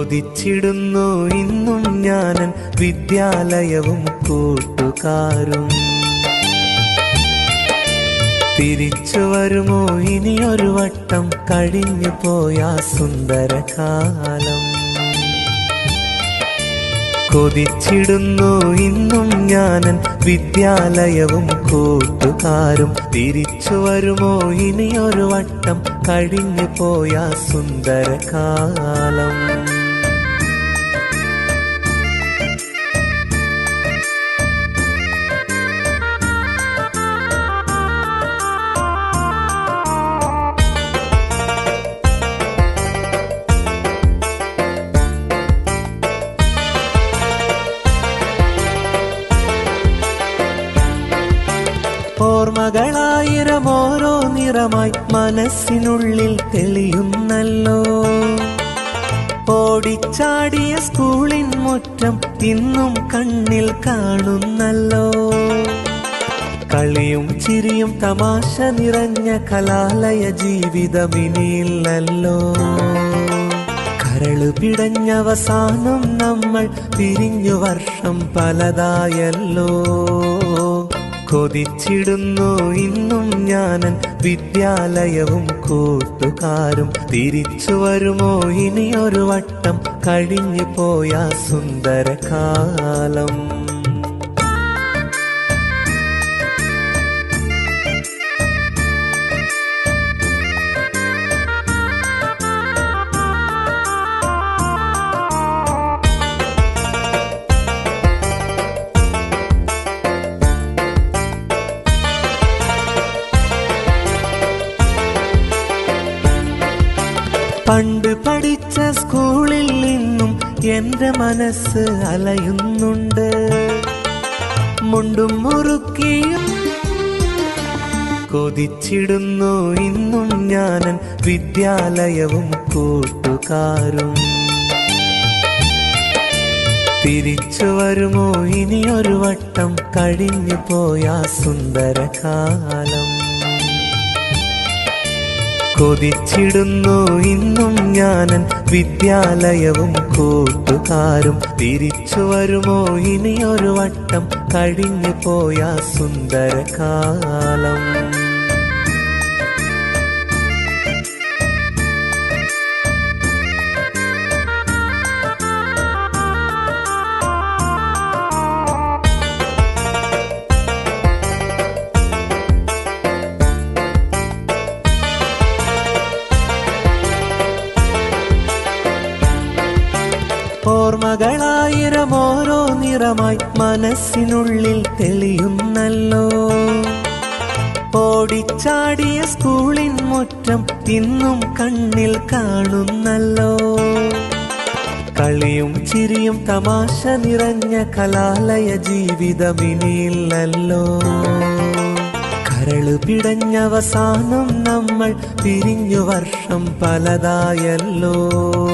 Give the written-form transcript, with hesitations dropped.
കൊതിച്ചിടുന്നു ഇന്നും ഞാനൻ വിദ്യാലയവും കൂട്ടുകാരും. തിരിച്ചു വരുമോ ഇനിയൊരു വട്ടം കഴിഞ്ഞു പോയ സുന്ദരകാലം. കൊതിച്ചിടുന്നു ഇന്നും ഞാനൻ വിദ്യാലയവും കൂട്ടുകാരും. തിരിച്ചു വരുമോ ഇനിയൊരു വട്ടം കഴിഞ്ഞു പോയ സുന്ദരകാലം. ഓർമ്മകളായിരം ഓരോ നിറമായി മനസ്സിനുള്ളിൽ തെളിയുന്നല്ലോ. ഓടിച്ചാടിയ സ്കൂളിൻ മുറ്റം ഇന്നും കണ്ണിൽ കാണുന്നല്ലോ. കളിയും ചിരിയും തമാശ നിറഞ്ഞ കലാലയ ജീവിതമിനിയില്ലല്ലോ. കരളു പിടഞ്ഞവസാനം നമ്മൾ പിരിഞ്ഞു വർഷം പലതായല്ലോ. കൊതിച്ചിടുന്നു ഇന്നും ഞാനൻ വിദ്യാലയവും കൂട്ടുകാരും. തിരിച്ചു വരുമോ ഇനിയൊരു വട്ടം കഴിഞ്ഞു പോയ സുന്ദരകാലം. പണ്ട് പഠിച്ച സ്കൂളിൽ നിന്നും എന്റെ മനസ്സ് അലയുന്നുണ്ട്. മുണ്ടും മുറുക്കിയും കൊതിച്ചിടുന്നു ഇന്നും ഞാനൻ വിദ്യാലയവും കൂട്ടുകാരും. തിരിച്ചു വരുമോ ഇനിയൊരു വട്ടം കഴിഞ്ഞു പോയ സുന്ദരകാലം. കൊതിച്ചിടുന്നു ഇന്നും ഞാനൻ വിദ്യാലയവും കൂട്ടുകാരും. തിരിച്ചു വരുമോ ഇനിയൊരു വട്ടം കഴിഞ്ഞു പോയ സുന്ദരകാലം. ഓർമ്മകളായിരം ഓരോ നിറമായി മനസ്സിനുള്ളിൽ തെളിയുന്നല്ലോ. ഓടിച്ചാടിയ സ്കൂളിൻ മുറ്റം ഇന്നും കണ്ണിൽ കാണുന്നല്ലോ. കളിയും ചിരിയും തമാശ നിറഞ്ഞ കലാലയ ജീവിതമിനിയില്ലല്ലോ. കരളു പിടഞ്ഞവസാനം നമ്മൾ പിരിഞ്ഞു വർഷം പലതായല്ലോ.